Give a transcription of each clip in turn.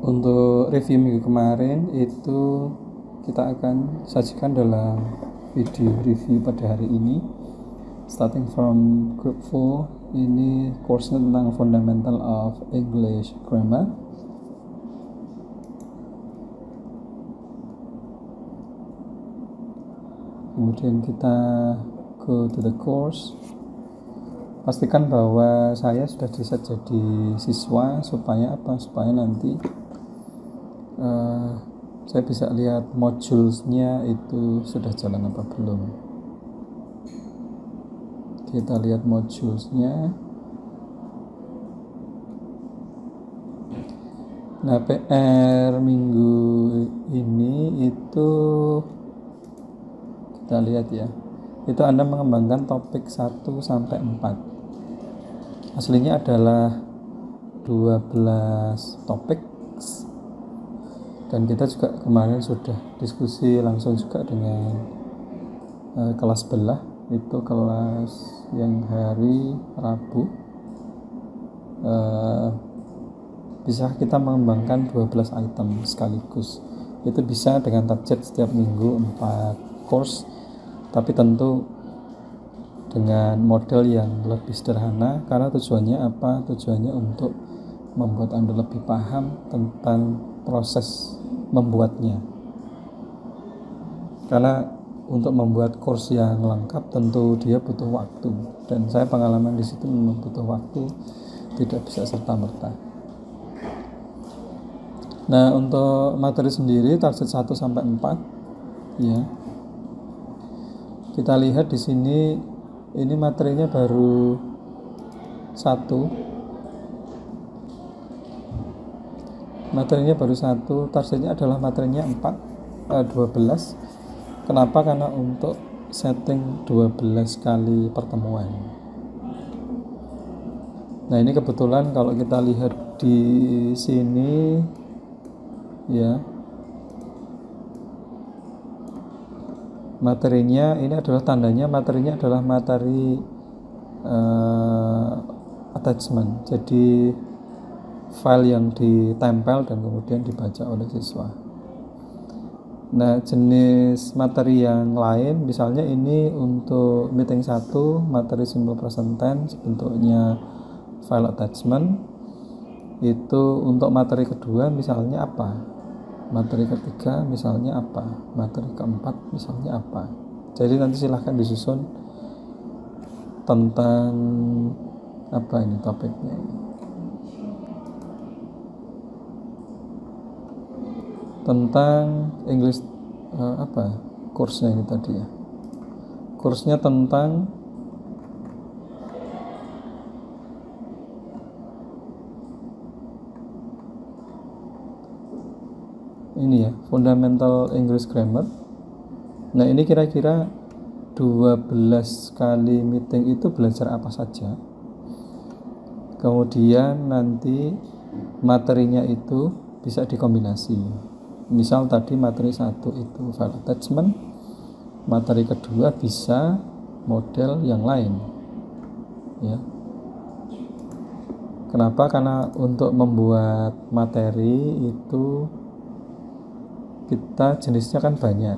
Untuk review minggu kemarin itu kita akan sajikan dalam video review pada hari ini. Starting from group 4, ini course-nya tentang Fundamental of English Grammar. Kemudian kita go to the course. Pastikan bahwa saya sudah diset jadi siswa supaya apa? Supaya nanti saya bisa lihat modulesnya itu sudah jalan apa belum. Kita lihat modulesnya. Nah, PR minggu ini itu kita lihat ya. Itu Anda mengembangkan topik 1 sampai 4. Aslinya adalah 12 topik. Dan kita juga kemarin sudah diskusi langsung juga dengan kelas belah, itu kelas yang hari Rabu. Bisa kita mengembangkan 12 item sekaligus. Itu bisa dengan target setiap minggu 4 course, tapi tentu dengan model yang lebih sederhana. Karena tujuannya apa? Tujuannya untuk membuat Anda lebih paham tentang proses membuatnya. Karena untuk membuat course yang lengkap tentu dia butuh waktu, dan saya pengalaman di situ memang butuh waktu, tidak bisa serta-merta. Nah, untuk materi sendiri target 1 sampai 4 ya. Kita lihat di sini, ini materinya baru 1. Materinya baru 1, targetnya adalah materinya 12. Kenapa? Karena untuk setting 12 kali pertemuan. Nah, ini kebetulan kalau kita lihat di sini ya, materinya ini adalah tandanya materinya adalah materi attachment. Jadi file yang ditempel dan kemudian dibaca oleh siswa. Nah, jenis materi yang lain misalnya ini untuk meeting 1 materi simple present tense bentuknya file attachment. Itu untuk materi kedua misalnya apa, materi ketiga misalnya apa, materi keempat misalnya apa. Jadi nanti silahkan disusun tentang apa ini topiknya. Tentang English kursnya ini tadi ya. Kursnya tentang ini ya, Fundamental English Grammar. Nah, ini kira-kira 12 kali meeting itu belajar apa saja. Kemudian nanti materinya itu bisa dikombinasi. Misal tadi materi 1 itu file attachment, materi kedua bisa model yang lain ya. Kenapa? Karena untuk membuat materi itu kita jenisnya kan banyak.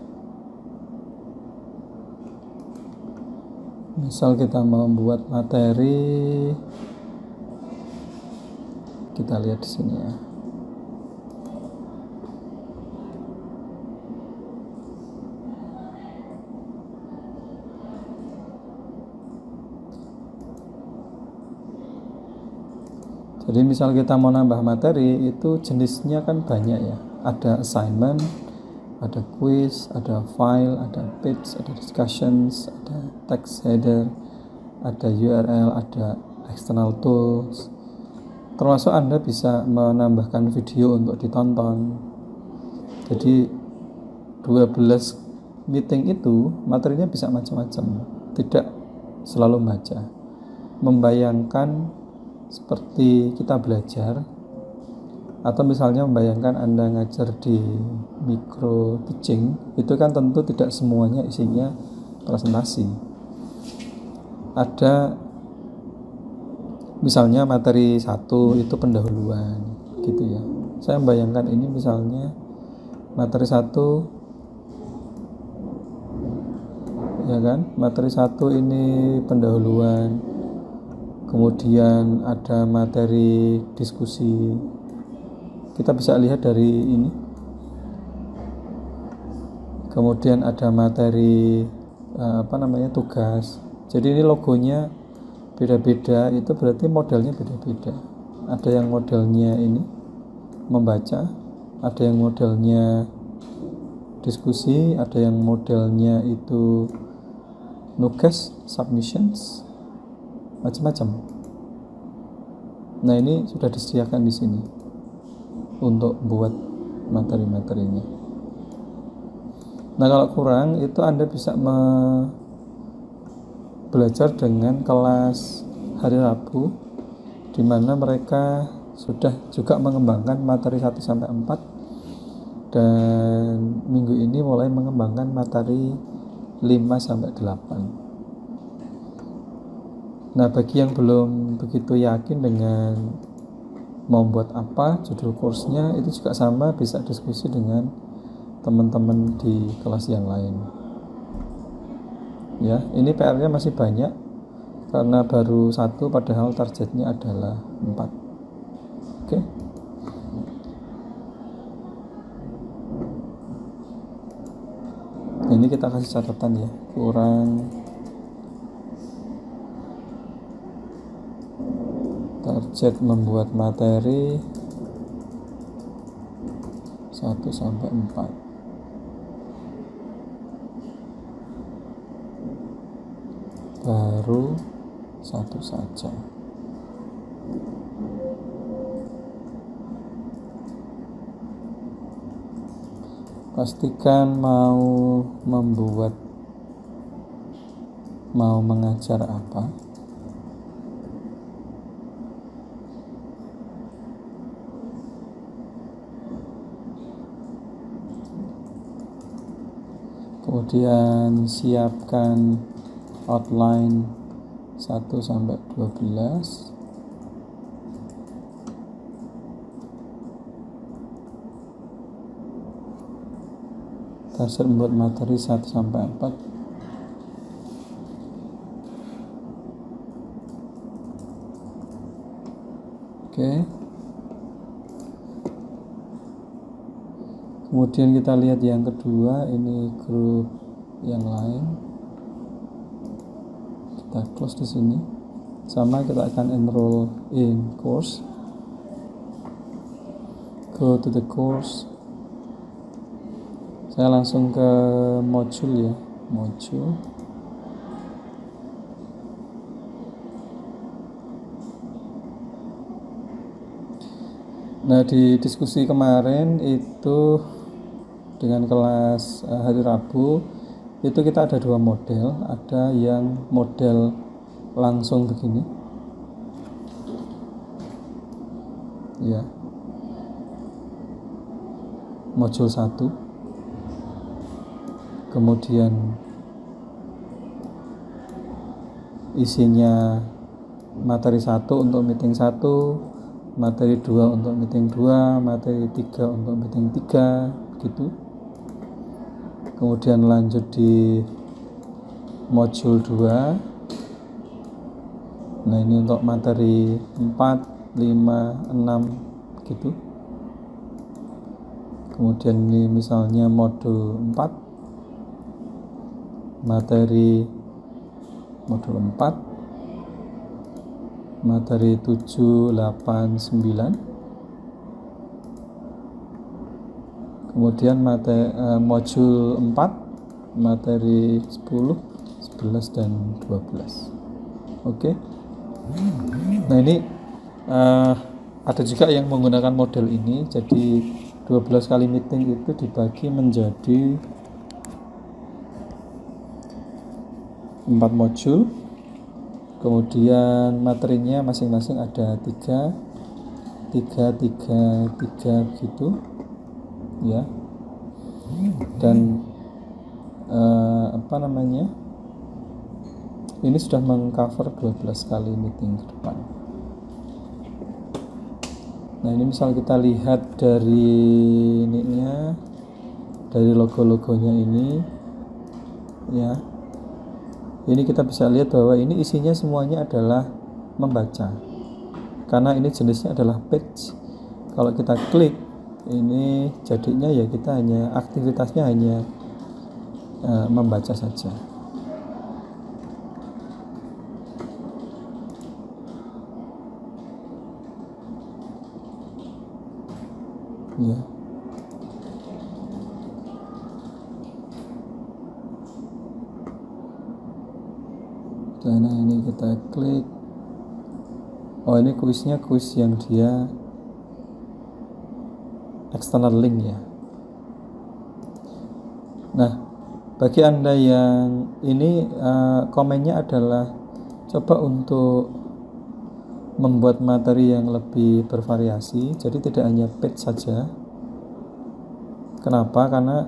Misal kita membuat materi, kita lihat di sini ya. Jadi misal kita mau nambah materi itu jenisnya kan banyak ya. Ada assignment, ada quiz, ada file, ada page, ada discussions, ada text header, ada URL, ada external tools. Termasuk Anda bisa menambahkan video untuk ditonton. Jadi 12 meeting itu materinya bisa macam-macam, tidak selalu baca. Membayangkan seperti kita belajar, atau misalnya membayangkan Anda ngajar di micro teaching, itu kan tentu tidak semuanya isinya presentasi. Ada misalnya materi 1 itu pendahuluan gitu ya, Saya membayangkan ini misalnya materi 1, ya kan, materi 1 ini pendahuluan, kemudian ada materi diskusi. Kita bisa lihat dari ini. Kemudian ada materi tugas. Jadi ini logonya beda-beda, itu berarti modelnya beda-beda. Ada yang modelnya ini membaca, ada yang modelnya diskusi, ada yang modelnya itu nugas, submissions, macam-macam. Nah, ini sudah disediakan di sini untuk buat materi-materinya. Nah, kalau kurang itu Anda bisa belajar dengan kelas hari Rabu, di mana mereka sudah juga mengembangkan materi 1 sampai 4, dan minggu ini mulai mengembangkan materi 5 sampai 8. Nah, bagi yang belum begitu yakin dengan mau buat apa judul kursnya, itu juga sama, bisa diskusi dengan teman-teman di kelas yang lain. Ya, ini PR-nya masih banyak karena baru 1, padahal targetnya adalah 4. Oke. Ini kita kasih catatan ya, kurang target membuat materi 1 sampai 4. Baru 1 saja. Pastikan mau mengajar apa. Kemudian siapkan outline 1 sampai 12. Target membuat materi 1 sampai 4. Oke. Kemudian kita lihat yang kedua, ini grup yang lain. Kita close di sini. Sama, kita akan enroll in course. Go to the course. Saya langsung ke modul ya, modul. Nah, di diskusi kemarin itu dengan kelas hari Rabu itu kita ada 2 model. Ada yang model langsung begini ya, modul 1. Kemudian isinya materi 1 untuk meeting 1, materi 2 untuk meeting 2, materi 3 untuk meeting 3, gitu. Kemudian lanjut di modul 2. Nah, ini untuk materi 4, 5, 6, gitu. Kemudian ini misalnya modul 4, materi modul 4, materi 7, 8, 9. Kemudian modul 4, materi 10, 11, dan 12. Oke. Nah, ini ada juga yang menggunakan model ini. Jadi 12 kali meeting itu dibagi menjadi 4 modul. Kemudian materinya masing-masing ada 3 gitu ya. Dan ini sudah mengcover 12 kali meeting ke depan. Nah, ini misal kita lihat dari ininya, dari logo-logonya ini ya. Ini kita bisa lihat bahwa ini isinya semuanya adalah membaca. Karena ini jenisnya adalah page. Kalau kita klik ini jadinya ya kita hanya aktivitasnya hanya membaca saja. Ya. Dan ini kita klik. Oh, ini kuisnya kuis yang dia external link ya. Nah, bagi Anda yang ini komennya adalah coba untuk membuat materi yang lebih bervariasi, jadi tidak hanya page saja. Kenapa? Karena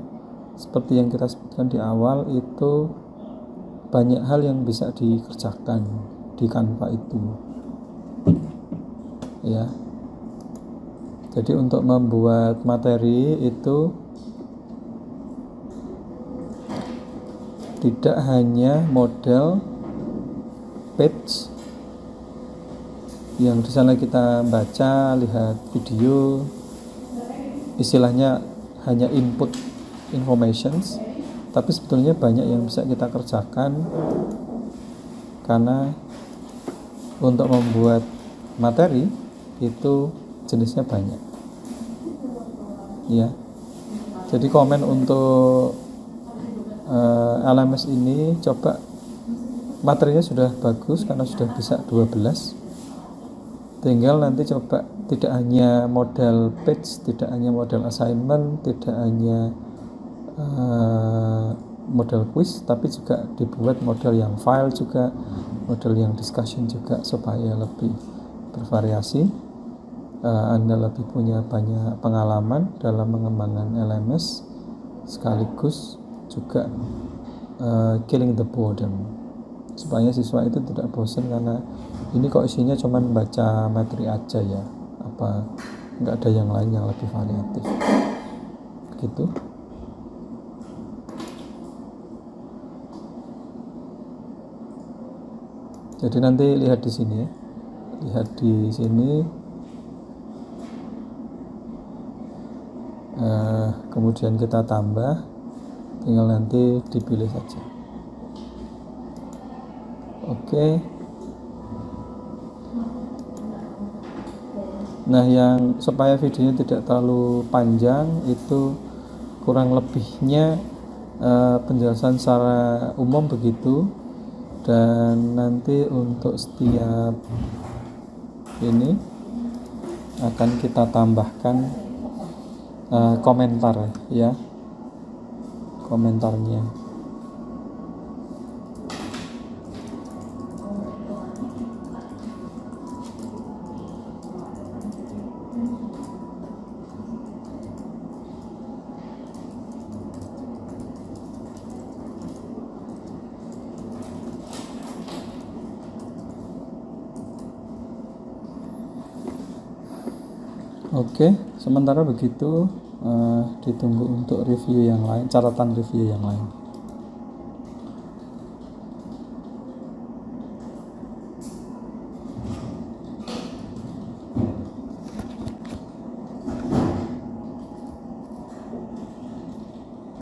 seperti yang kita sebutkan di awal, itu banyak hal yang bisa dikerjakan di Canva itu ya. Jadi untuk membuat materi itu tidak hanya model page yang di sana kita baca, lihat video, istilahnya hanya input informations, tapi sebetulnya banyak yang bisa kita kerjakan karena untuk membuat materi itu jenisnya banyak ya. Jadi komen untuk LMS ini, coba materinya sudah bagus karena sudah bisa 12, tinggal nanti coba tidak hanya model page, tidak hanya model assignment, tidak hanya model quiz, tapi juga dibuat model yang file juga, model yang discussion juga, supaya lebih bervariasi. Anda lebih punya banyak pengalaman dalam mengembangkan LMS, sekaligus juga killing the boredom, supaya siswa itu tidak bosan karena ini kok isinya cuma baca materi aja ya, apa nggak ada yang lain yang lebih variatif gitu. Jadi nanti lihat di sini ya, lihat di sini, kemudian kita tambah, tinggal nanti dipilih saja. Oke. Nah, yang supaya videonya tidak terlalu panjang, itu kurang lebihnya penjelasan secara umum begitu. Dan nanti untuk setiap ini akan kita tambahkan komentar ya, komentarnya. Oke, sementara begitu, ditunggu untuk review yang lain, catatan review yang lain.